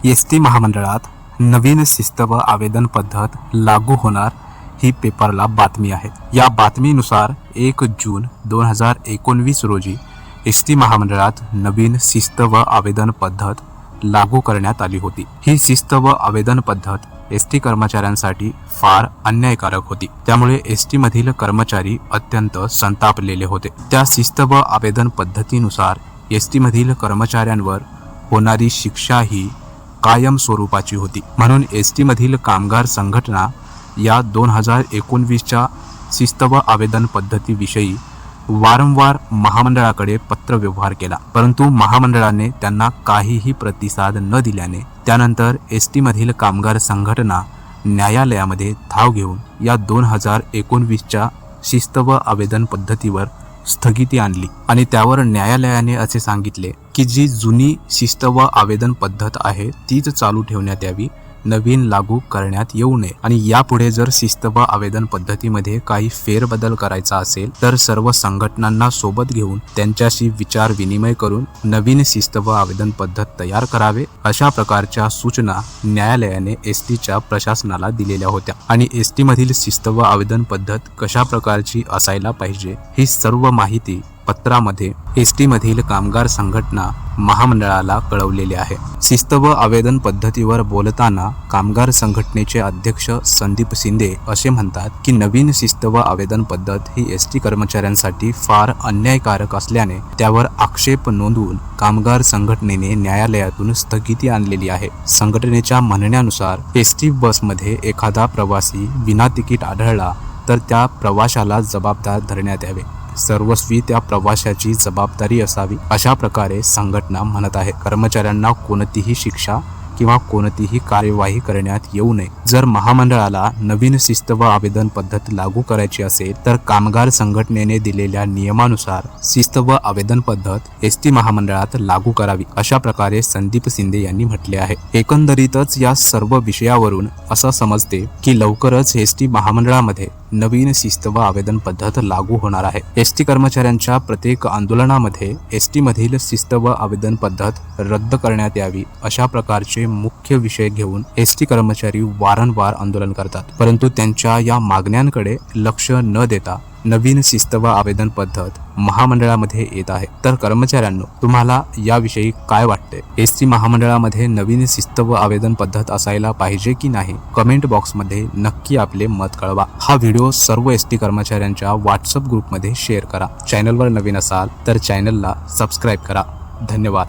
ST महामंडळात नवीन शिस्त व आवेदन पद्धत लागू होणार ही पेपरला बातमी आहे। या बातमीनुसार 1 जून 2019 रोजी एसटी महामंडळात नवीन शिस्त व आवेदन पद्धत लागू करण्यात आली होती। ही शिस्त व आवेदन पद्धत एसटी कर्मचाऱ्यांसाठी फार अन्यायकारक होती। त्यामुळे एसटी मधील कर्मचारी अत्यंत संतापलेले होते। त्या शिस्त व आवेदन पद्धतीनुसार एसटी मधील कर्मचाऱ्यांवर होणारी शिक्षा ही कायम स्वरूपाची होती। म्हणून एसटी मधील कामगार संघटना या 2019च्या शिस्त व आवेदन पद्धतीविषयी वारंवार महामंडळाकडे पत्रव्यवहार केला, परंतु महामंडळाने त्यांना काहीही प्रतिसाद न दिल्याने त्यानंतर एसटी मधील कामगार संघटना न्यायालयामध्ये धाव घेऊन या 2019च्या शिस्त व आवेदन पद्धतीवर स्थगिती आणली आणि त्यावर न्यायालयाने असे सांगितले की जी जुनी शिस्त व आवेदन पद्धत आहे तीच चालू ठेवण्यात यावी, नवीन लागू करण्यात येऊ नये। आणि यापुढे जर शिस्त व आवेदन पद्धतीमध्ये काही फेरबदल करायचा असेल तर सर्व संघटनांना सोबत घेऊन त्यांच्याशी विचार विनिमय करून नवीन शिस्त व आवेदन पद्धत तयार करावे, अशा प्रकारच्या सूचना न्यायालयाने एसटीच्या प्रशासनाला दिलेल्या होत्या। आणि एसटी मधील शिस्त व आवेदन पद्धत कशा प्रकारची असायला पाहिजे ही सर्व माहिती पत्रामध्ये एसटी मधील कामगार संघटना महामंडळाला कळवलेले आहे। शिस्त व आवेदन पद्धतीवर बोलताना कामगार संघटनेचे अध्यक्ष संदीप शिंदे असे म्हणतात की नवीन शिस्त व आवेदन पद्धत ही एसटी कर्मचाऱ्यांसाठी फार अन्यायकारक असल्याने त्यावर आक्षेप नोंदवून कामगार संघटनेने न्यायालयातून स्थगिती आणलेली आहे। संघटनेच्या म्हणण्यानुसार एसटी बसमध्ये एखादा प्रवासी विना तिकीट आढळला तर त्या प्रवाशाला जबाबदार धरण्यात यावे, सर्वस्वी त्या प्रवाशाची जबाबदारी असावी, अशा प्रकारे संघटना म्हणत आहे। कर्मचाऱ्यांना कोणतीही शिक्षा किंवा कोणतीही कार्यवाही करण्यात येऊ नये। जर महामंडळाला नवीन शिस्त व आवेदन पद्धत लागू करायची असेल तर कामगार संघटनेने दिलेल्या नियमानुसार शिस्त व आवेदन पद्धत एसटी महामंडळात लागू करावी, अशा प्रकारे संदीप शिंदे यांनी म्हटले आहे। एकंदरीतच या सर्व विषयावरून असं समजते की लवकरच एसटी महामंडळामध्ये नवीन शिस्त व आवेदन पद्धत लागू होणार आहे। एसटी कर्मचाऱ्यांच्या प्रत्येक आंदोलनामध्ये एसटी मधील शिस्त व आवेदन पद्धत रद्द करण्यात यावी अशा प्रकारचे मुख्य विषय घेऊन एसटी कर्मचारी वारंवार आंदोलन करतात, परंतु त्यांच्या या मागण्यांकडे लक्ष न देता नवीन शिस्त व आवेदन पद्धत महामंडळामध्ये येत आहे। तर कर्मचाऱ्यांनो, तुम्हाला याविषयी काय वाटते? एसटी महामंडळामध्ये नवीन शिस्त व आवेदन पद्धत असायला पाहिजे की नाही? कमेंट बॉक्समध्ये नक्की आपले मत कळवा। हा व्हिडिओ सर्व एसटी कर्मचाऱ्यांच्या व्हॉट्सअप ग्रुपमध्ये शेअर करा। चॅनलवर नवीन असाल तर चॅनलला सबस्क्राईब करा। धन्यवाद।